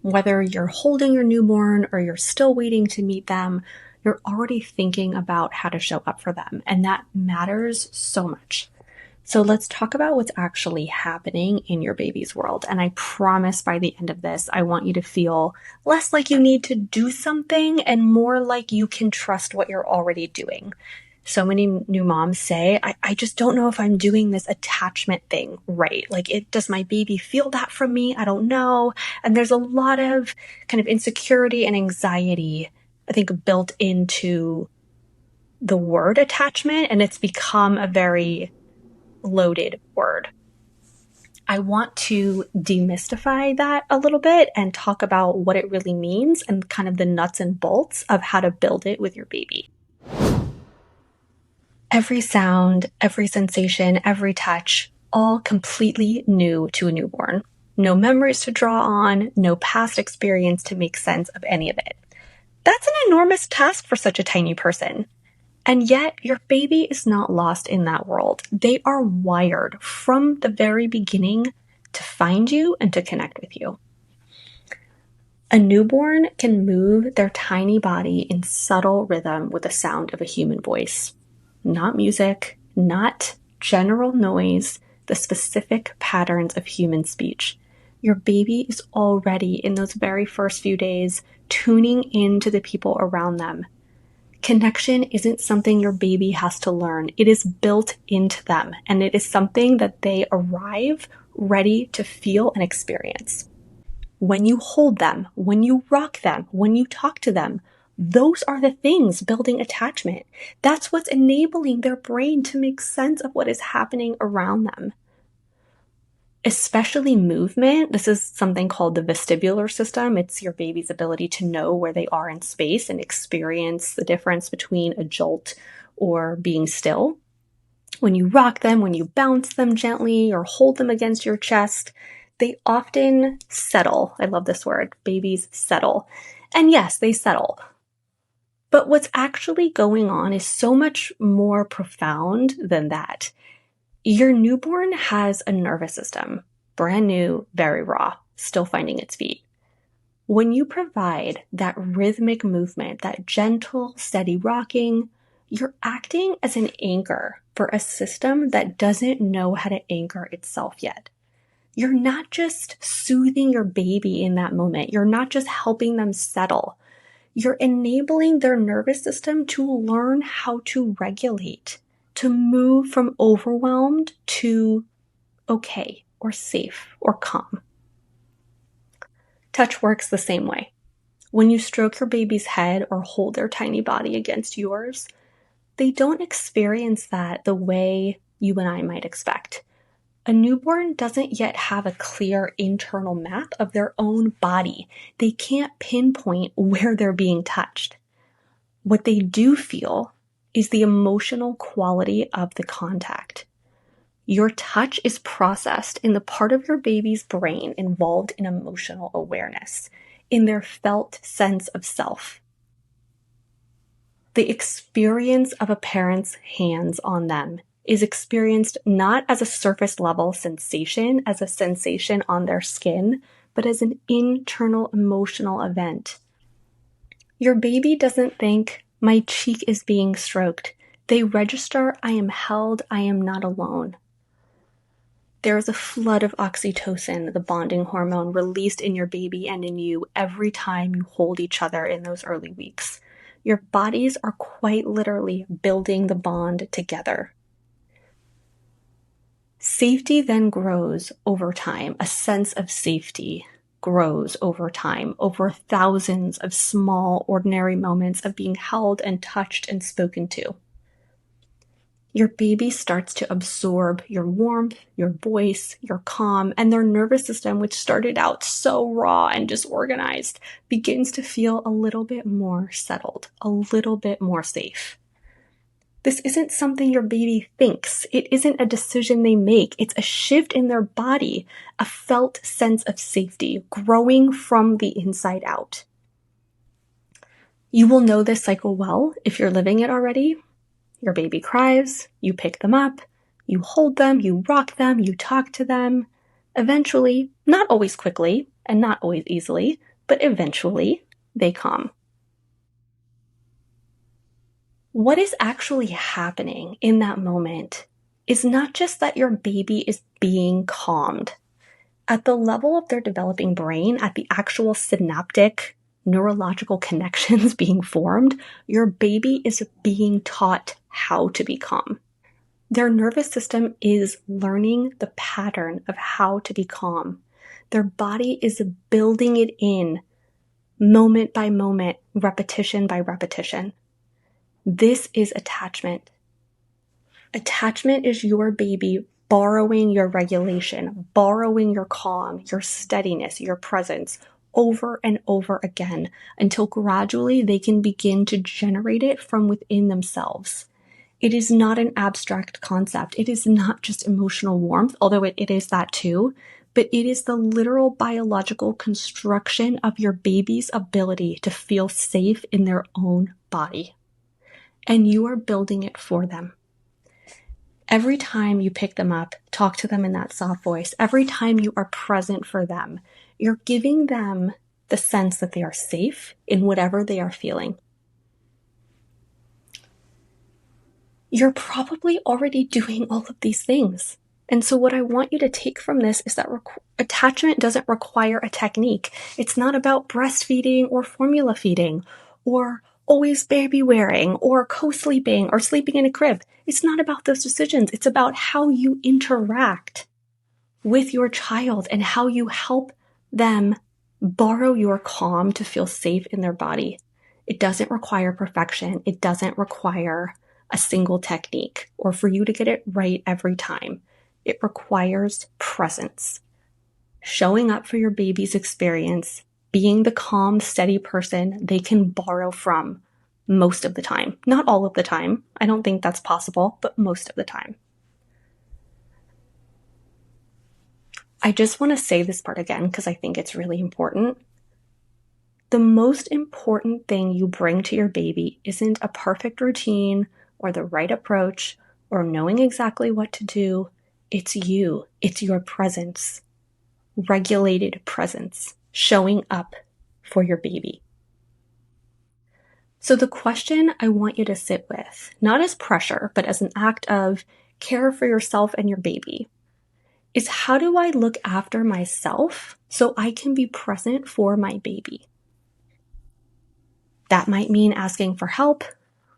Whether you're holding your newborn or you're still waiting to meet them, you're already thinking about how to show up for them, and that matters so much. So let's talk about what's actually happening in your baby's world. And I promise by the end of this, I want you to feel less like you need to do something and more like you can trust what you're already doing. So many new moms say, I just don't know if I'm doing this attachment thing right. Like, does my baby feel that from me? I don't know. And there's a lot of kind of insecurity and anxiety, I think, built into the word attachment, and it's become a very loaded word. I want to demystify that a little bit and talk about what it really means and kind of the nuts and bolts of how to build it with your baby. Every sound, every sensation, every touch, all completely new to a newborn. No memories to draw on, no past experience to make sense of any of it. That's an enormous task for such a tiny person. And yet, your baby is not lost in that world. They are wired from the very beginning to find you and to connect with you. A newborn can move their tiny body in subtle rhythm with the sound of a human voice. Not music, not general noise, the specific patterns of human speech. Your baby is already, in those very first few days, tuning into the people around them. Connection isn't something your baby has to learn. It is built into them, and it is something that they arrive ready to feel and experience. When you hold them, when you rock them, when you talk to them, those are the things building attachment. That's what's enabling their brain to make sense of what is happening around them. Especially movement. This is something called the vestibular system. It's your baby's ability to know where they are in space and experience the difference between a jolt or being still. When you rock them, when you bounce them gently or hold them against your chest, they often settle. I love this word. Babies settle. And yes, they settle. But what's actually going on is so much more profound than that. Your newborn has a nervous system, brand new, very raw, still finding its feet. When you provide that rhythmic movement, that gentle, steady rocking, you're acting as an anchor for a system that doesn't know how to anchor itself yet. You're not just soothing your baby in that moment. You're not just helping them settle. You're enabling their nervous system to learn how to regulate, to move from overwhelmed to okay or safe or calm. Touch works the same way. When you stroke your baby's head or hold their tiny body against yours, they don't experience that the way you and I might expect. A newborn doesn't yet have a clear internal map of their own body. They can't pinpoint where they're being touched. What they do feel is the emotional quality of the contact. Your touch is processed in the part of your baby's brain involved in emotional awareness, in their felt sense of self. The experience of a parent's hands on them is experienced not as a surface level sensation, as a sensation on their skin, but as an internal emotional event. Your baby doesn't think, my cheek is being stroked. They register, I am held, I am not alone. There is a flood of oxytocin, the bonding hormone, released in your baby and in you every time you hold each other in those early weeks. Your bodies are quite literally building the bond together. Safety then grows over time. A sense of safety grows over time, over thousands of small, ordinary moments of being held and touched and spoken to. Your baby starts to absorb your warmth, your voice, your calm, and their nervous system, which started out so raw and disorganized, begins to feel a little bit more settled, a little bit more safe. This isn't something your baby thinks. It isn't a decision they make. It's a shift in their body, a felt sense of safety growing from the inside out. You will know this cycle well if you're living it already. Your baby cries, you pick them up, you hold them, you rock them, you talk to them. Eventually, not always quickly and not always easily, but eventually they calm. What is actually happening in that moment is not just that your baby is being calmed. At the level of their developing brain, at the actual synaptic neurological connections being formed, your baby is being taught how to be calm. Their nervous system is learning the pattern of how to be calm. Their body is building it in moment by moment, repetition by repetition. This is attachment. Attachment is your baby borrowing your regulation, borrowing your calm, your steadiness, your presence over and over again until gradually they can begin to generate it from within themselves. It is not an abstract concept. It is not just emotional warmth, although it is that too, but it is the literal biological construction of your baby's ability to feel safe in their own body. And you are building it for them. Every time you pick them up, talk to them in that soft voice, every time you are present for them, you're giving them the sense that they are safe in whatever they are feeling. You're probably already doing all of these things. And so what I want you to take from this is that attachment doesn't require a technique. It's not about breastfeeding or formula feeding or always baby wearing or co-sleeping or sleeping in a crib. It's not about those decisions. It's about how you interact with your child and how you help them borrow your calm to feel safe in their body. It doesn't require perfection. It doesn't require a single technique or for you to get it right every time. It requires presence, showing up for your baby's experience, being the calm, steady person they can borrow from most of the time. Not all of the time. I don't think that's possible, but most of the time. I just want to say this part again because I think it's really important. The most important thing you bring to your baby isn't a perfect routine or the right approach or knowing exactly what to do. It's you. It's your presence. Regulated presence. Showing up for your baby. So the question I want you to sit with, not as pressure, but as an act of care for yourself and your baby, is how do I look after myself so I can be present for my baby? That might mean asking for help,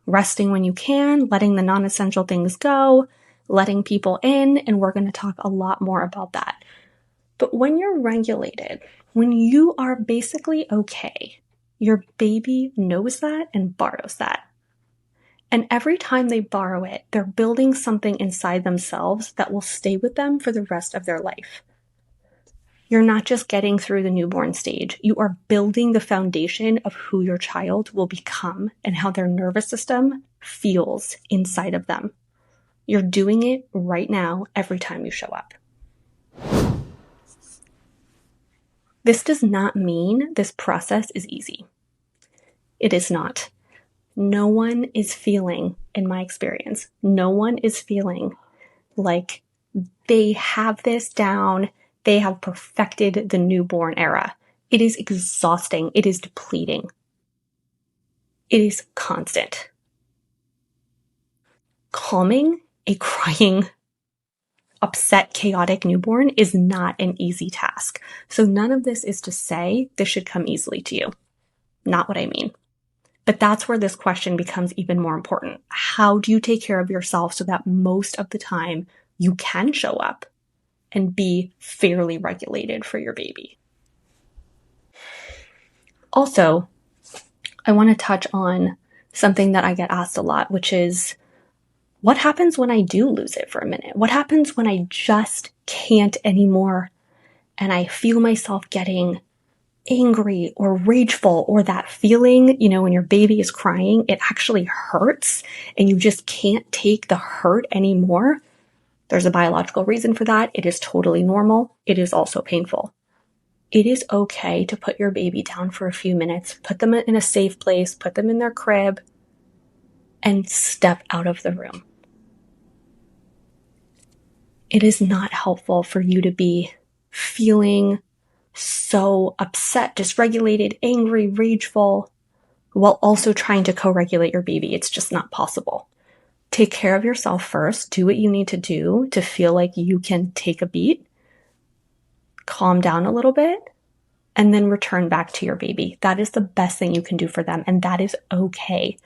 resting when you can, letting the non-essential things go, letting people in, and we're going to talk a lot more about that. But when you're regulated, when you are basically okay, your baby knows that and borrows that. And every time they borrow it, they're building something inside themselves that will stay with them for the rest of their life. You're not just getting through the newborn stage. You are building the foundation of who your child will become and how their nervous system feels inside of them. You're doing it right now every time you show up. This does not mean this process is easy. It is not. No one is feeling, in my experience, no one is feeling like they have this down, they have perfected the newborn era. It is exhausting. It is depleting. It is constant. Calming a crying, upset, chaotic newborn is not an easy task. So none of this is to say this should come easily to you. Not what I mean. But that's where this question becomes even more important. How do you take care of yourself so that most of the time you can show up and be fairly regulated for your baby? Also, I want to touch on something that I get asked a lot, which is, what happens when I do lose it for a minute? What happens when I just can't anymore and I feel myself getting angry or rageful, or that feeling, when your baby is crying, it actually hurts and you just can't take the hurt anymore? There's a biological reason for that. It is totally normal. It is also painful. It is okay to put your baby down for a few minutes, put them in a safe place, put them in their crib, and step out of the room. It is not helpful for you to be feeling so upset, dysregulated, angry, rageful, while also trying to co-regulate your baby. It's just not possible. Take care of yourself first. Do what you need to do to feel like you can take a beat, calm down a little bit, and then return back to your baby. That is the best thing you can do for them, and that is okay.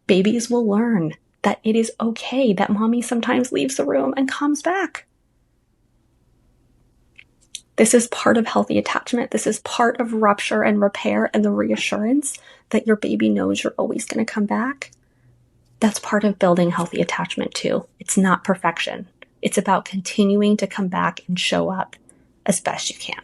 Babies will learn that it is okay that mommy sometimes leaves the room and comes back. This is part of healthy attachment. This is part of rupture and repair and the reassurance that your baby knows you're always going to come back. That's part of building healthy attachment too. It's not perfection. It's about continuing to come back and show up as best you can.